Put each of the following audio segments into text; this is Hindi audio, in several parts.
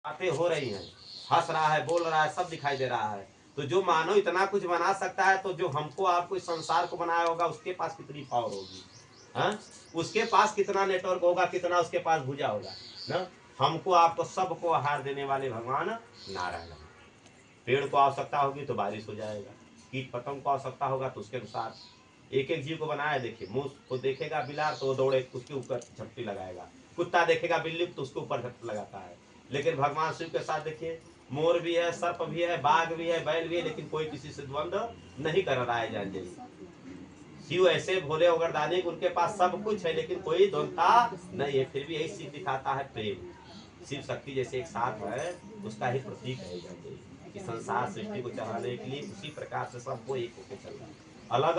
बातें हो रही हैं, हंस रहा है, बोल रहा है, सब दिखाई दे रहा है। तो जो मानव इतना कुछ बना सकता है, तो जो हमको आपको इस संसार को बनाया होगा उसके पास कितनी पावर होगी। हाँ, उसके पास कितना नेटवर्क होगा, कितना उसके पास भुजा होगा ना। हमको आपको सबको आहार देने वाले भगवान नारायण है। पेड़ को आवश्यकता होगी तो बारिश हो जाएगा, कीट पतंग को आवश्यकता होगा तो उसके अनुसार एक एक जीव को बनाया। देखिए, मुंह को देखेगा बिलार तो वो दौड़े उसके ऊपर झपटी लगाएगा, कुत्ता देखेगा बिल्ली तो उसके ऊपर झपटी लगाता है। लेकिन भगवान शिव के साथ देखिए, मोर भी है, सर्प भी है, बाघ भी है, बैल भी है, लेकिन कोई किसी से द्वंद्व नहीं कर रहा है। जान जाइए, शिव ऐसे भोले उग्रदानी, उनके पास सब कुछ है लेकिन कोई द्वंद्वता नहीं है। फिर भी यही सीख दिखाता है प्रेम। शिव शक्ति जैसे एक साथ है, उसका ही प्रतीक है। जान जाइए कि संसार सृष्टि को चलाने के लिए उसी प्रकार से सबको एक होकर चलना है, अलग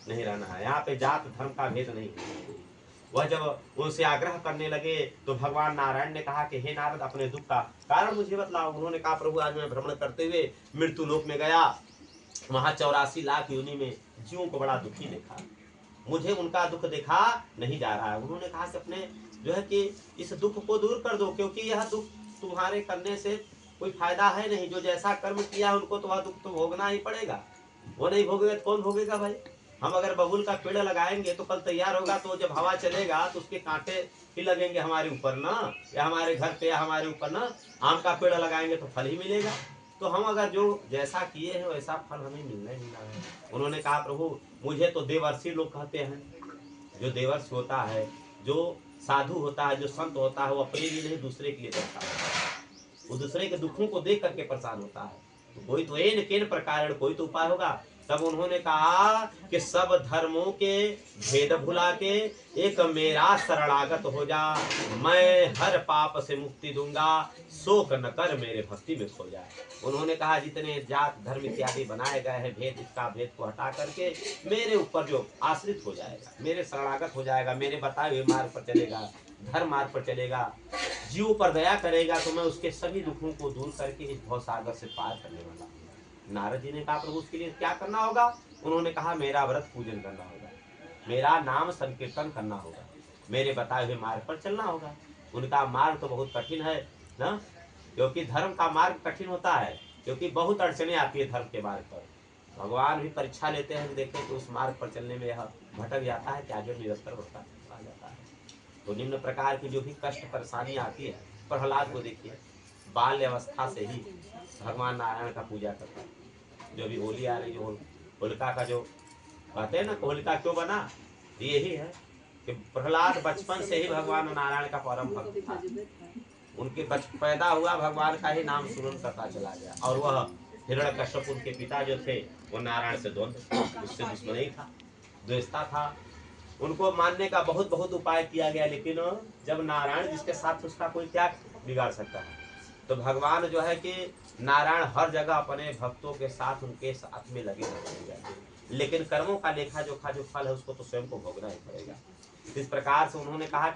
नहीं रहना है। यहाँ पे जात धर्म का भेद नहीं है। वह जब उनसे आग्रह करने लगे तो भगवान नारायण ने कहा कि हे नारद, अपने दुख का कारण मुझे बतलाओ। उन्होंने कहा, प्रभु आज मैं भ्रमण करते हुए मृत्यु लोक में गया, वहां 84 लाख योनि में जीवों को बड़ा दुखी देखा, मुझे उनका दुख देखा नहीं जा रहा है। उन्होंने कहा कि अपने जो है कि इस दुख को दूर कर दो, क्योंकि यह दुख तुम्हारे करने से कोई फायदा है नहीं। जो जैसा कर्म किया उनको तो वह दुख तो भोगना ही पड़ेगा। वो नहीं भोगेगा तो कौन भोगेगा भाई। हम अगर बबूल का पेड़ लगाएंगे तो कल तैयार होगा, तो जब हवा चलेगा तो उसके कांटे ही लगेंगे हमारे ऊपर ना, या हमारे घर पे या हमारे ऊपर ना। आम का पेड़ लगाएंगे तो फल ही मिलेगा। तो हम अगर जो जैसा किए हैं वैसा फल हमें मिलना ही मिलना है। उन्होंने कहा, प्रभु मुझे तो देवर्षि लोग कहते हैं। जो देवर्ष होता है, जो साधु होता है, जो संत होता है, वो अपने लिए नहीं दूसरे के लिए करता है। वो दूसरे के दुखों को देख करके परेशान होता है। तो कोई तो एन केन प्रकार कोई तो उपाय होगा। तब उन्होंने कहा कि सब धर्मों के भेद भुला के एक मेरा शरणागत हो जा, मैं हर पाप से मुक्ति दूंगा, शोक न कर मेरे भक्ति में खो जाए। उन्होंने कहा, जितने जात धर्म इत्यादि बनाए गए हैं भेद, इसका भेद को हटा करके मेरे ऊपर जो आश्रित हो जाएगा, मेरे शरणागत हो जाएगा, मेरे बताए हुए मार्ग पर चलेगा, धर्म मार्ग पर चलेगा, जीव पर दया करेगा, तो मैं उसके सभी दुखों को दूर करके इस भवसागर से पार करने वाला हूँ। नारद जी ने कहा, प्रभु उसके लिए क्या करना होगा। उन्होंने कहा, मेरा व्रत पूजन करना होगा, मेरा नाम संकीर्तन करना होगा, मेरे बताए हुए मार्ग पर चलना होगा। उनका मार्ग तो बहुत कठिन है ना, क्योंकि धर्म का मार्ग कठिन होता है, क्योंकि बहुत अड़चने आती है धर्म के मार्ग पर। भगवान भी परीक्षा लेते हैं, देखें तो उस मार्ग पर चलने में यह भटक जाता है, त्याग निरंतर बढ़ता आ जाता है। तो निम्न प्रकार की जो भी कष्ट परेशानी आती है, प्रहलाद को देखिए, बाल्य अवस्था से ही भगवान नारायण का पूजा करता है। जो अभी होली आ रही है, होलिका का जो कहते हैं ना, होलिका क्यों बना, यही है कि प्रहलाद बचपन से ही भगवान नारायण का परम भक्त था। उनके पैदा हुआ भगवान का ही नाम सुनन करता चला गया, और वह हिरण्यकश्यप उनके पिता जो थे वो नारायण से द्वंद्व, उससे दुश्मनी था, द्वेषता था। उनको मानने का बहुत बहुत उपाय किया गया, लेकिन जब नारायण जिसके साथ, उसका कोई क्या बिगाड़ सकता है। तो भगवान जो है कि नारायण हर जगह अपने भक्तों के साथ, उनके साथ में लगे रहेंगे, लेकिन कर्मों का लेखा जोखा जो फल है उसको तो स्वयं को भोगना ही पड़ेगा। इस प्रकार से उन्होंने कहा कि